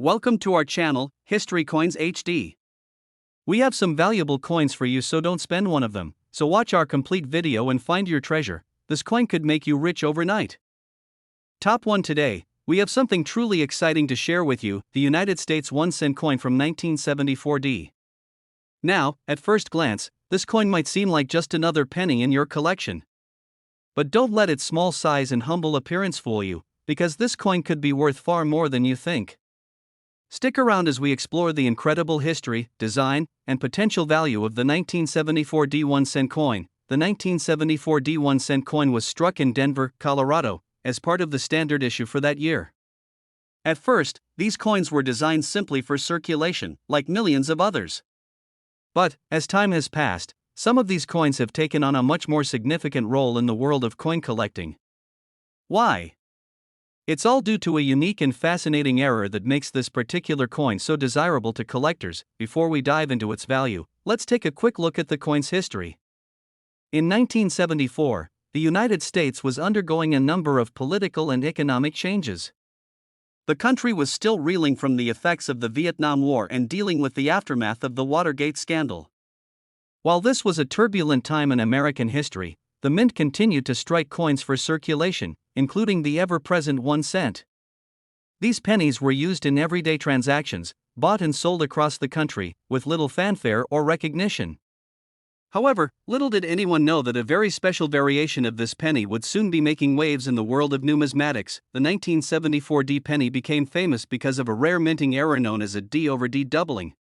Welcome to our channel, History Coins HD. We have some valuable coins for you, so don't spend one of them. So watch our complete video and find your treasure. This coin could make you rich overnight. Top 1 today, we have something truly exciting to share with you, the United States 1-cent coin from 1974D. Now, at first glance, this coin might seem like just another penny in your collection. But don't let its small size and humble appearance fool you, because this coin could be worth far more than you think. Stick around as we explore the incredible history, design, and potential value of the 1974 D1-cent coin. The 1974 D1-cent coin was struck in Denver, Colorado, as part of the standard issue for that year. At first, these coins were designed simply for circulation, like millions of others. But, as time has passed, some of these coins have taken on a much more significant role in the world of coin collecting. Why? It's all due to a unique and fascinating error that makes this particular coin so desirable to collectors. Before we dive into its value, let's take a quick look at the coin's history. In 1974, the United States was undergoing a number of political and economic changes. The country was still reeling from the effects of the Vietnam War and dealing with the aftermath of the Watergate scandal. While this was a turbulent time in American history, the mint continued to strike coins for circulation, including the ever-present 1 cent. These pennies were used in everyday transactions, bought and sold across the country, with little fanfare or recognition. However, little did anyone know that a very special variation of this penny would soon be making waves in the world of numismatics. The 1974 D penny became famous because of a rare minting error known as a D over D doubling.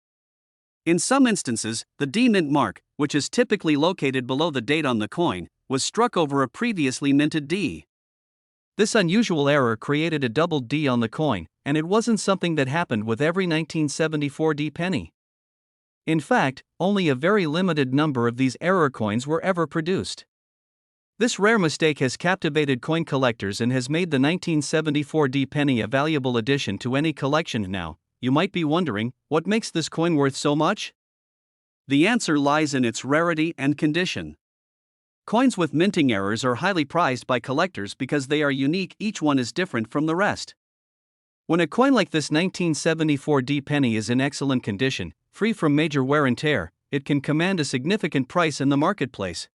In some instances, the D mint mark, which is typically located below the date on the coin, was struck over a previously minted D. This unusual error created a double D on the coin, and it wasn't something that happened with every 1974 D penny. In fact, only a very limited number of these error coins were ever produced. This rare mistake has captivated coin collectors and has made the 1974 D penny a valuable addition to any collection now. You might be wondering, what makes this coin worth so much? The answer lies in its rarity and condition. Coins with minting errors are highly prized by collectors because they are unique. Each one is different from the rest. When a coin like this 1974 D penny is in excellent condition, free from major wear and tear, it can command a significant price in the marketplace.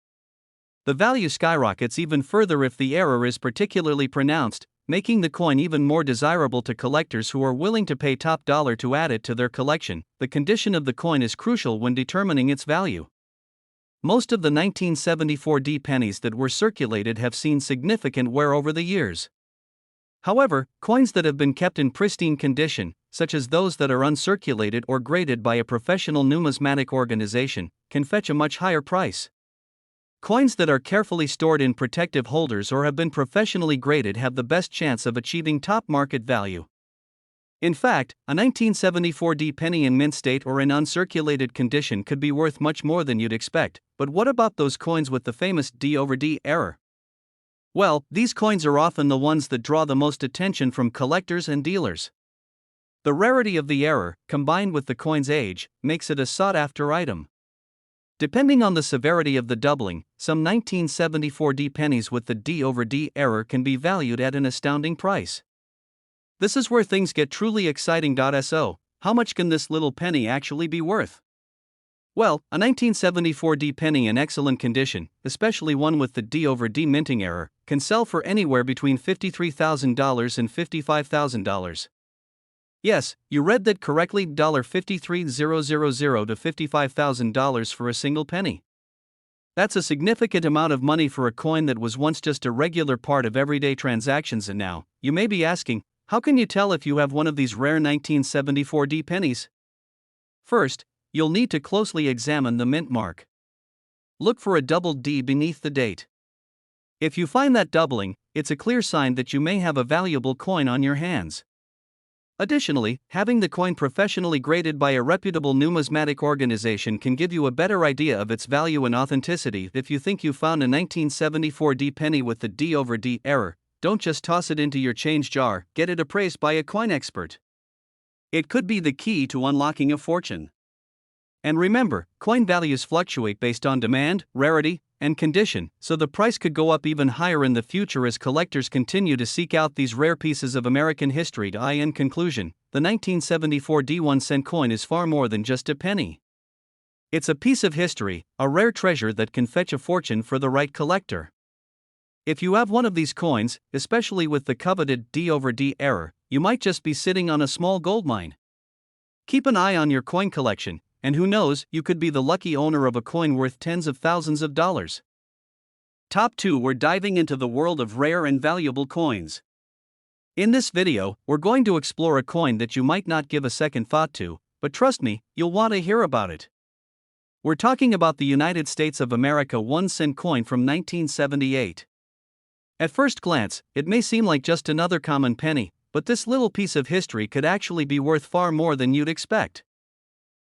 The value skyrockets even further if the error is particularly pronounced, making the coin even more desirable to collectors who are willing to pay top dollar to add it to their collection. The condition of the coin is crucial when determining its value. Most of the 1974 D pennies that were circulated have seen significant wear over the years. However, coins that have been kept in pristine condition, such as those that are uncirculated or graded by a professional numismatic organization, can fetch a much higher price. Coins that are carefully stored in protective holders or have been professionally graded have the best chance of achieving top market value. In fact, a 1974 D penny in mint state or in uncirculated condition could be worth much more than you'd expect. But what about those coins with the famous D over D error? Well, these coins are often the ones that draw the most attention from collectors and dealers. The rarity of the error, combined with the coin's age, makes it a sought-after item. Depending on the severity of the doubling, some 1974 D pennies with the D over D error can be valued at an astounding price. This is where things get truly exciting. So, how much can this little penny actually be worth? Well, a 1974 D penny in excellent condition, especially one with the D over D minting error, can sell for anywhere between $53,000 and $55,000. Yes, you read that correctly, $53,000 to $55,000 for a single penny. That's a significant amount of money for a coin that was once just a regular part of everyday transactions. And now, you may be asking, how can you tell if you have one of these rare 1974 D pennies? First, you'll need to closely examine the mint mark. Look for a double D beneath the date. If you find that doubling, it's a clear sign that you may have a valuable coin on your hands. Additionally, having the coin professionally graded by a reputable numismatic organization can give you a better idea of its value and authenticity. If you think you found a 1974 D penny with the D over D error, don't just toss it into your change jar, get it appraised by a coin expert. It could be the key to unlocking a fortune. And remember, coin values fluctuate based on demand, rarity, and condition, so the price could go up even higher in the future as collectors continue to seek out these rare pieces of American history. In conclusion, the 1974 D1 cent coin is far more than just a penny. It's a piece of history, a rare treasure that can fetch a fortune for the right collector. If you have one of these coins, especially with the coveted D/D error, you might just be sitting on a small gold mine. Keep an eye on your coin collection, and who knows, you could be the lucky owner of a coin worth tens of thousands of dollars. Top 2. We're diving into the world of rare and valuable coins. In this video, we're going to explore a coin that you might not give a second thought to, but trust me, you'll want to hear about it. We're talking about the United States of America 1 cent coin from 1978. At first glance, it may seem like just another common penny, but this little piece of history could actually be worth far more than you'd expect.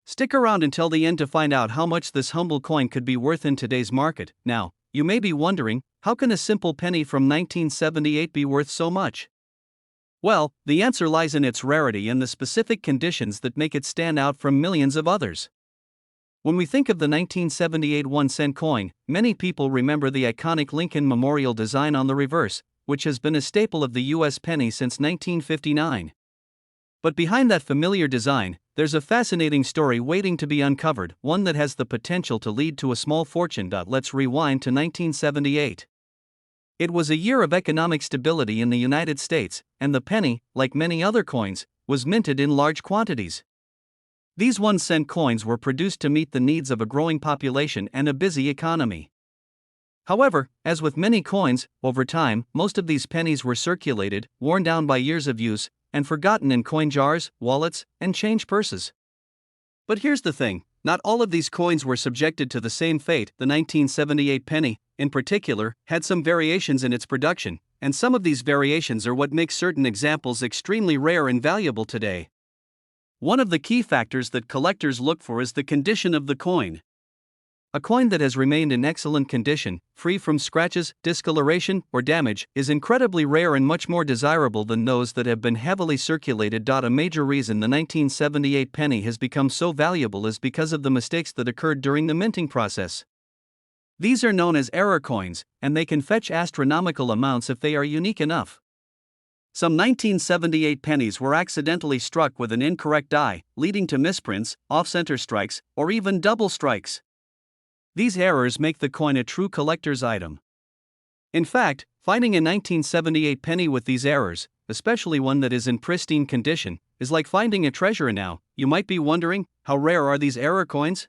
Stick around until the end to find out how much this humble coin could be worth in today's market. Now, you may be wondering, how can a simple penny from 1978 be worth so much? Well, the answer lies in its rarity and the specific conditions that make it stand out from millions of others. When we think of the 1978 1 cent coin, many people remember the iconic Lincoln Memorial design on the reverse, which has been a staple of the U.S. penny since 1959. But behind that familiar design, there's a fascinating story waiting to be uncovered, one that has the potential to lead to a small fortune. Let's rewind to 1978. It was a year of economic stability in the United States, and the penny, like many other coins, was minted in large quantities. These 1 cent coins were produced to meet the needs of a growing population and a busy economy. However, as with many coins, over time, most of these pennies were circulated, worn down by years of use, and forgotten in coin jars, wallets, and change purses. But here's the thing, not all of these coins were subjected to the same fate. The 1978 penny, in particular, had some variations in its production, and some of these variations are what makes certain examples extremely rare and valuable today. One of the key factors that collectors look for is the condition of the coin. A coin that has remained in excellent condition, free from scratches, discoloration, or damage, is incredibly rare and much more desirable than those that have been heavily circulated. A major reason the 1978 penny has become so valuable is because of the mistakes that occurred during the minting process. These are known as error coins, and they can fetch astronomical amounts if they are unique enough. Some 1978 pennies were accidentally struck with an incorrect die, leading to misprints, off-center strikes, or even double strikes. These errors make the coin a true collector's item. In fact, finding a 1978 penny with these errors, especially one that is in pristine condition, is like finding a treasure. Now, you might be wondering, how rare are these error coins?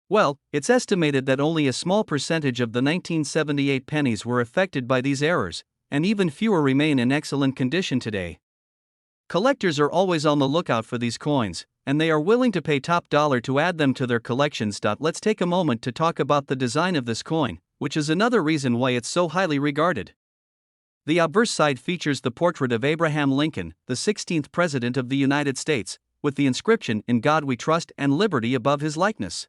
Well, it's estimated that only a small percentage of the 1978 pennies were affected by these errors, and even fewer remain in excellent condition today. Collectors are always on the lookout for these coins, and they are willing to pay top dollar to add them to their collections. Let's take a moment to talk about the design of this coin, which is another reason why it's so highly regarded. The obverse side features the portrait of Abraham Lincoln, the 16th President of the United States, with the inscription, "In God We Trust," and "Liberty" above his likeness.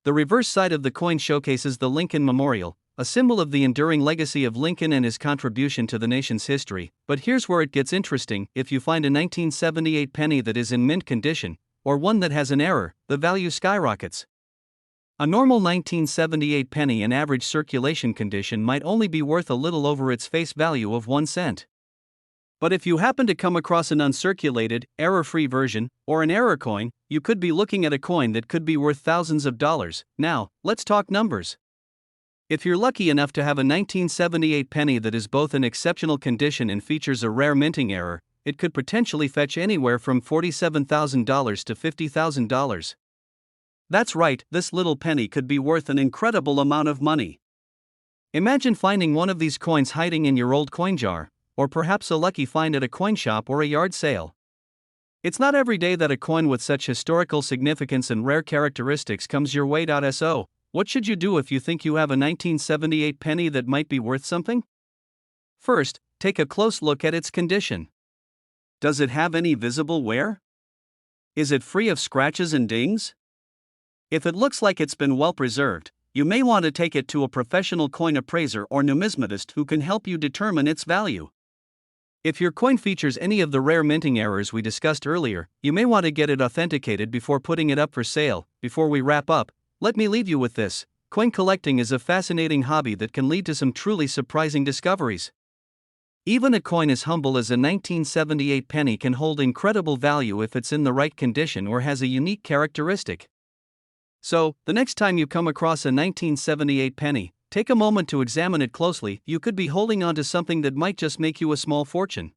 The reverse side of the coin showcases the Lincoln Memorial, a symbol of the enduring legacy of Lincoln and his contribution to the nation's history. But here's where it gets interesting: if you find a 1978 penny that is in mint condition, or one that has an error, the value skyrockets. A normal 1978 penny in average circulation condition might only be worth a little over its face value of 1 cent. But if you happen to come across an uncirculated, error-free version, or an error coin, you could be looking at a coin that could be worth thousands of dollars. Now, let's talk numbers. If you're lucky enough to have a 1978 penny that is both in exceptional condition and features a rare minting error, it could potentially fetch anywhere from $47,000 to $50,000. That's right, this little penny could be worth an incredible amount of money. Imagine finding one of these coins hiding in your old coin jar, or perhaps a lucky find at a coin shop or a yard sale. It's not every day that a coin with such historical significance and rare characteristics comes your way. So, what should you do if you think you have a 1978 penny that might be worth something? First, take a close look at its condition. Does it have any visible wear? Is it free of scratches and dings? If it looks like it's been well preserved, you may want to take it to a professional coin appraiser or numismatist who can help you determine its value. If your coin features any of the rare minting errors we discussed earlier, you may want to get it authenticated before putting it up for sale. Before we wrap up, let me leave you with this: coin collecting is a fascinating hobby that can lead to some truly surprising discoveries. Even a coin as humble as a 1978 penny can hold incredible value if it's in the right condition or has a unique characteristic. So, the next time you come across a 1978 penny, take a moment to examine it closely. You could be holding on to something that might just make you a small fortune.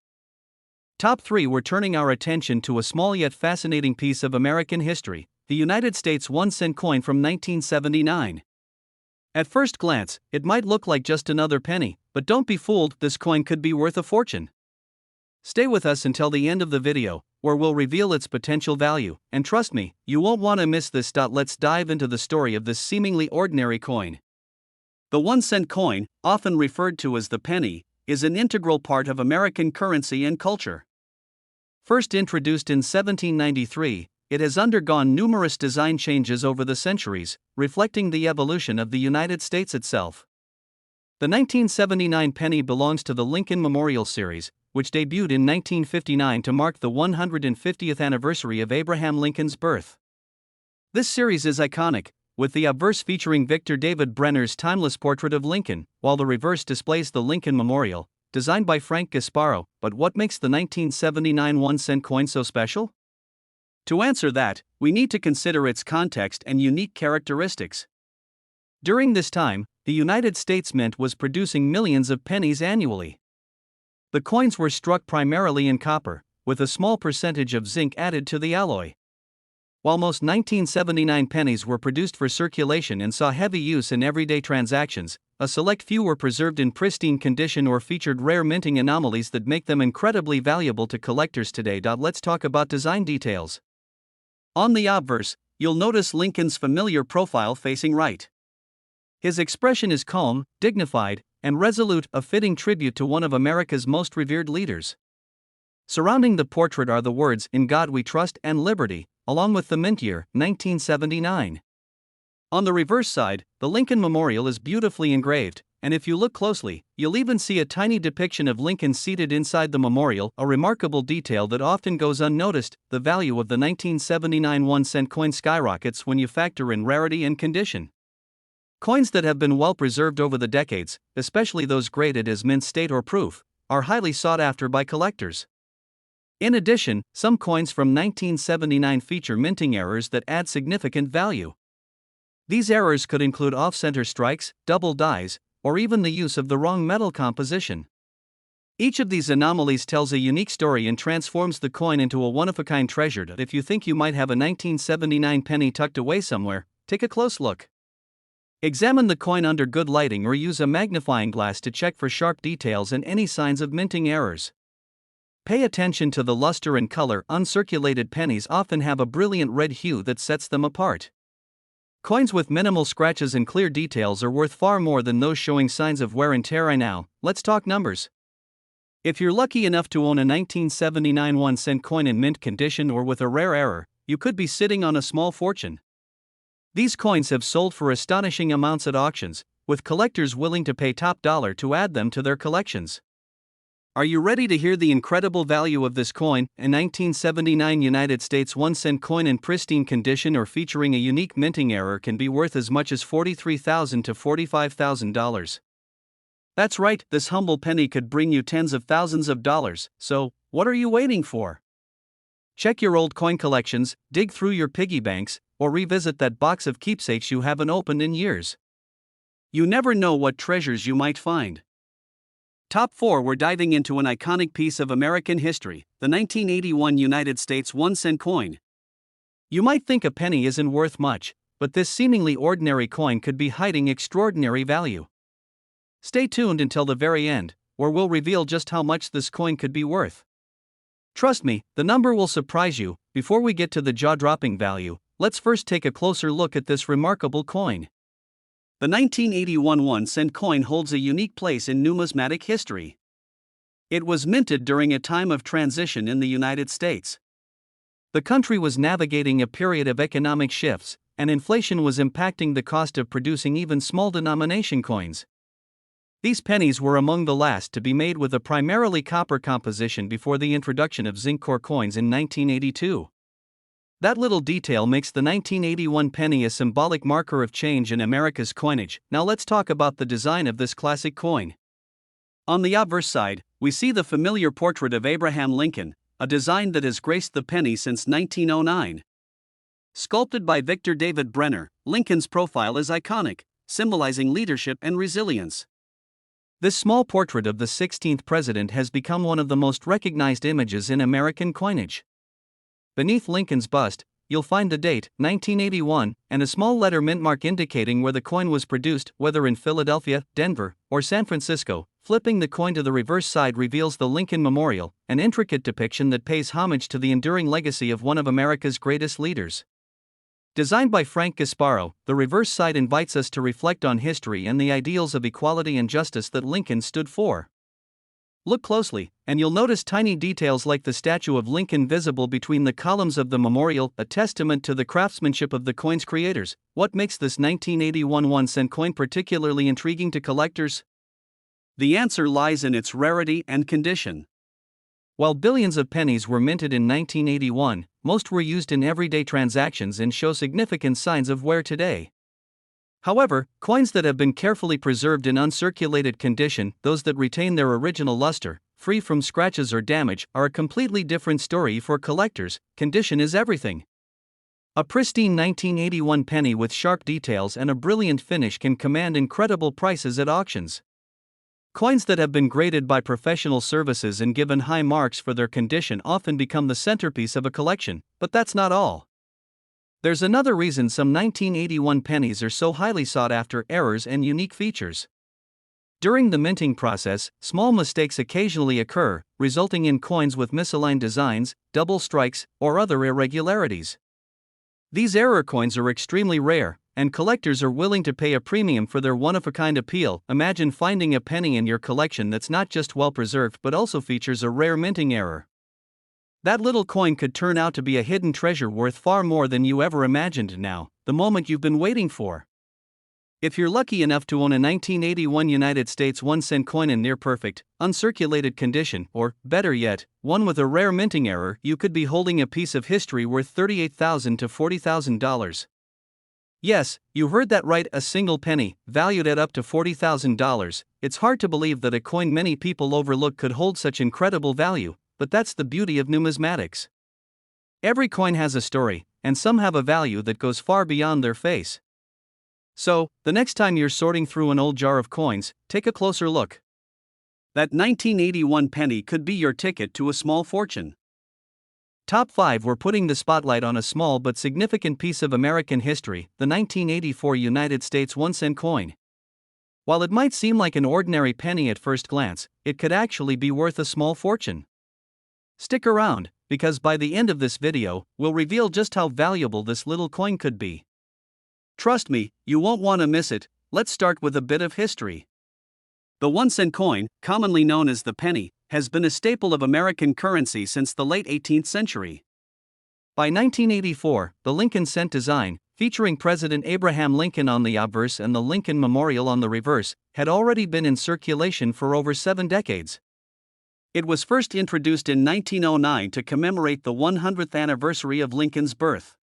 Top 3. We're turning our attention to a small yet fascinating piece of American history, the United States 1-cent coin from 1979. At first glance, it might look like just another penny, but don't be fooled, this coin could be worth a fortune. Stay with us until the end of the video, where we'll reveal its potential value, and trust me, you won't want to miss this. Let's dive into the story of this seemingly ordinary coin. The 1-cent coin, often referred to as the penny, is an integral part of American currency and culture. First introduced in 1793, it has undergone numerous design changes over the centuries, reflecting the evolution of the United States itself. The 1979 penny belongs to the Lincoln Memorial Series, which debuted in 1959 to mark the 150th anniversary of Abraham Lincoln's birth. This series is iconic, with the obverse featuring Victor David Brenner's timeless portrait of Lincoln, while the reverse displays the Lincoln Memorial, designed by Frank Gasparo. But what makes the 1979 1-cent coin so special? To answer that, we need to consider its context and unique characteristics. During this time, the United States Mint was producing millions of pennies annually. The coins were struck primarily in copper, with a small percentage of zinc added to the alloy. While most 1979 pennies were produced for circulation and saw heavy use in everyday transactions, a select few were preserved in pristine condition or featured rare minting anomalies that make them incredibly valuable to collectors today. Let's talk about design details. On the obverse, you'll notice Lincoln's familiar profile facing right. His expression is calm, dignified, and resolute, a fitting tribute to one of America's most revered leaders. Surrounding the portrait are the words, "In God We Trust" and "Liberty," along with the mint year, 1979. On the reverse side, the Lincoln Memorial is beautifully engraved, and if you look closely, you'll even see a tiny depiction of Lincoln seated inside the memorial, a remarkable detail that often goes unnoticed. The value of the 1979 1-cent coin skyrockets when you factor in rarity and condition. Coins that have been well preserved over the decades, especially those graded as mint state or proof, are highly sought after by collectors. In addition, some coins from 1979 feature minting errors that add significant value. These errors could include off-center strikes, double dies, or even the use of the wrong metal composition. Each of these anomalies tells a unique story and transforms the coin into a one-of-a-kind treasure. If you think you might have a 1979 penny tucked away somewhere, take a close look. Examine the coin under good lighting or use a magnifying glass to check for sharp details and any signs of minting errors. Pay attention to the luster and color. Uncirculated pennies often have a brilliant red hue that sets them apart. Coins with minimal scratches and clear details are worth far more than those showing signs of wear and tear. Now, let's talk numbers. If you're lucky enough to own a 1979 1-cent coin in mint condition or with a rare error, you could be sitting on a small fortune. These coins have sold for astonishing amounts at auctions, with collectors willing to pay top dollar to add them to their collections. Are you ready to hear the incredible value of this coin? A 1979 United States 1-cent coin in pristine condition or featuring a unique minting error can be worth as much as $43,000 to $45,000. That's right, this humble penny could bring you tens of thousands of dollars, so what are you waiting for? Check your old coin collections, dig through your piggy banks, or revisit that box of keepsakes you haven't opened in years. You never know what treasures you might find. Top 4. We're diving into an iconic piece of American history, the 1981 United States 1-cent coin. You might think a penny isn't worth much, but this seemingly ordinary coin could be hiding extraordinary value. Stay tuned until the very end, where we'll reveal just how much this coin could be worth. Trust me, the number will surprise you. Before we get to the jaw-dropping value, let's first take a closer look at this remarkable coin. The 1981 1-cent coin holds a unique place in numismatic history. It was minted during a time of transition in the United States. The country was navigating a period of economic shifts, and inflation was impacting the cost of producing even small denomination coins. These pennies were among the last to be made with a primarily copper composition before the introduction of zinc core coins in 1982. That little detail makes the 1981 penny a symbolic marker of change in America's coinage. Now let's talk about the design of this classic coin. On the obverse side, we see the familiar portrait of Abraham Lincoln, a design that has graced the penny since 1909. Sculpted by Victor David Brenner, Lincoln's profile is iconic, symbolizing leadership and resilience. This small portrait of the 16th president has become one of the most recognized images in American coinage. Beneath Lincoln's bust, you'll find the date, 1981, and a small letter mint mark indicating where the coin was produced, whether in Philadelphia, Denver, or San Francisco. Flipping the coin to the reverse side reveals the Lincoln Memorial, an intricate depiction that pays homage to the enduring legacy of one of America's greatest leaders. Designed by Frank Gasparo, the reverse side invites us to reflect on history and the ideals of equality and justice that Lincoln stood for. Look closely, and you'll notice tiny details like the statue of Lincoln visible between the columns of the memorial, a testament to the craftsmanship of the coin's creators. What makes this 1981 1-cent coin particularly intriguing to collectors? The answer lies in its rarity and condition. While billions of pennies were minted in 1981, most were used in everyday transactions and show significant signs of wear today. However, coins that have been carefully preserved in uncirculated condition, those that retain their original luster, free from scratches or damage, are a completely different story for collectors. Condition is everything. A pristine 1981 penny with sharp details and a brilliant finish can command incredible prices at auctions. Coins that have been graded by professional services and given high marks for their condition often become the centerpiece of a collection, but that's not all. There's another reason some 1981 pennies are so highly sought after: errors and unique features. During the minting process, small mistakes occasionally occur, resulting in coins with misaligned designs, double strikes, or other irregularities. These error coins are extremely rare, and collectors are willing to pay a premium for their one-of-a-kind appeal. Imagine finding a penny in your collection that's not just well-preserved but also features a rare minting error. That little coin could turn out to be a hidden treasure worth far more than you ever imagined. Now, the moment you've been waiting for. If you're lucky enough to own a 1981 United States 1-cent coin in near-perfect, uncirculated condition, or, better yet, one with a rare minting error, you could be holding a piece of history worth $38,000 to $40,000. Yes, you heard that right, a single penny, valued at up to $40,000. It's hard to believe that a coin many people overlook could hold such incredible value, but that's the beauty of numismatics. Every coin has a story, and some have a value that goes far beyond their face. So, the next time you're sorting through an old jar of coins, take a closer look. That 1981 penny could be your ticket to a small fortune. Top 5. We're putting the spotlight on a small but significant piece of American history, the 1984 United States 1-cent coin. While it might seem like an ordinary penny at first glance, it could actually be worth a small fortune. Stick around, because by the end of this video, we'll reveal just how valuable this little coin could be. Trust me, you won't want to miss it. Let's start with a bit of history. The 1-cent coin, commonly known as the penny, has been a staple of American currency since the late 18th century. By 1984, the Lincoln cent design, featuring President Abraham Lincoln on the obverse and the Lincoln Memorial on the reverse, had already been in circulation for over 7 decades. It was first introduced in 1909 to commemorate the 100th anniversary of Lincoln's birth.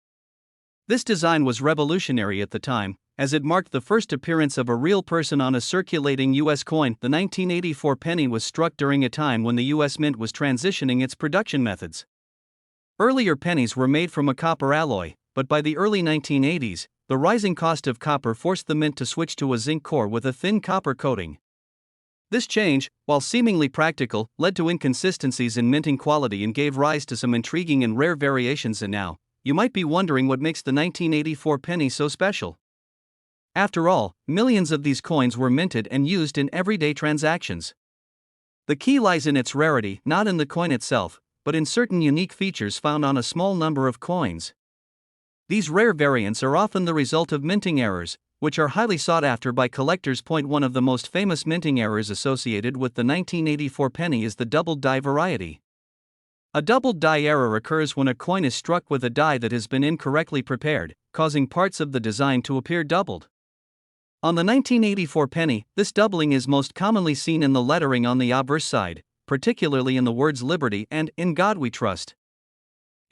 This design was revolutionary at the time, as it marked the first appearance of a real person on a circulating U.S. coin. The 1984 penny was struck during a time when the U.S. Mint was transitioning its production methods. Earlier pennies were made from a copper alloy, but by the early 1980s, the rising cost of copper forced the Mint to switch to a zinc core with a thin copper coating. This change, while seemingly practical, led to inconsistencies in minting quality and gave rise to some intriguing and rare variations. And now, you might be wondering what makes the 1984 penny so special. After all, millions of these coins were minted and used in everyday transactions. The key lies in its rarity, not in the coin itself, but in certain unique features found on a small number of coins. These rare variants are often the result of minting errors, which are highly sought after by collectors. One of the most famous minting errors associated with the 1984 penny is the doubled die variety. A doubled die error occurs when a coin is struck with a die that has been incorrectly prepared, causing parts of the design to appear doubled. On the 1984 penny, this doubling is most commonly seen in the lettering on the obverse side, particularly in the words Liberty and In God We Trust.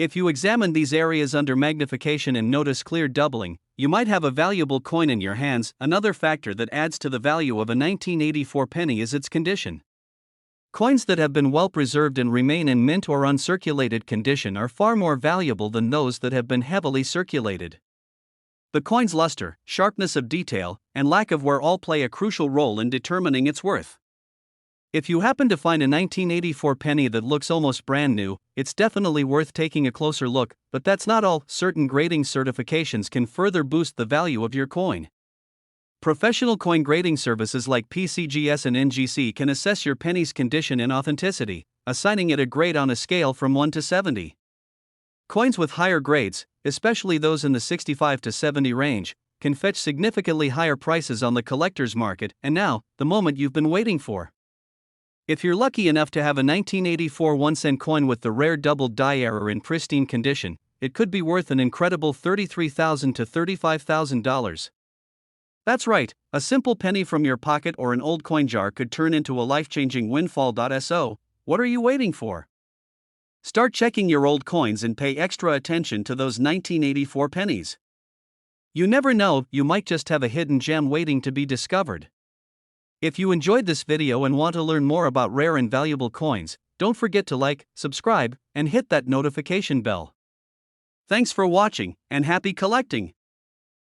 If you examine these areas under magnification and notice clear doubling, you might have a valuable coin in your hands. Another factor that adds to the value of a 1984 penny is its condition. Coins that have been well preserved and remain in mint or uncirculated condition are far more valuable than those that have been heavily circulated. The coin's luster, sharpness of detail, and lack of wear all play a crucial role in determining its worth. If you happen to find a 1984 penny that looks almost brand new, it's definitely worth taking a closer look, but that's not all. Certain grading certifications can further boost the value of your coin. Professional coin grading services like PCGS and NGC can assess your penny's condition and authenticity, assigning it a grade on a scale from 1 to 70. Coins with higher grades, especially those in the 65 to 70 range, can fetch significantly higher prices on the collector's market, and now, the moment you've been waiting for. If you're lucky enough to have a 1984 1-cent coin with the rare double die error in pristine condition, it could be worth an incredible $33,000 to $35,000. That's right, a simple penny from your pocket or an old coin jar could turn into a life-changing windfall. So, what are you waiting for? Start checking your old coins and pay extra attention to those 1984 pennies. You never know, you might just have a hidden gem waiting to be discovered. If you enjoyed this video and want to learn more about rare and valuable coins, don't forget to like, subscribe, and hit that notification bell. Thanks for watching, and happy collecting!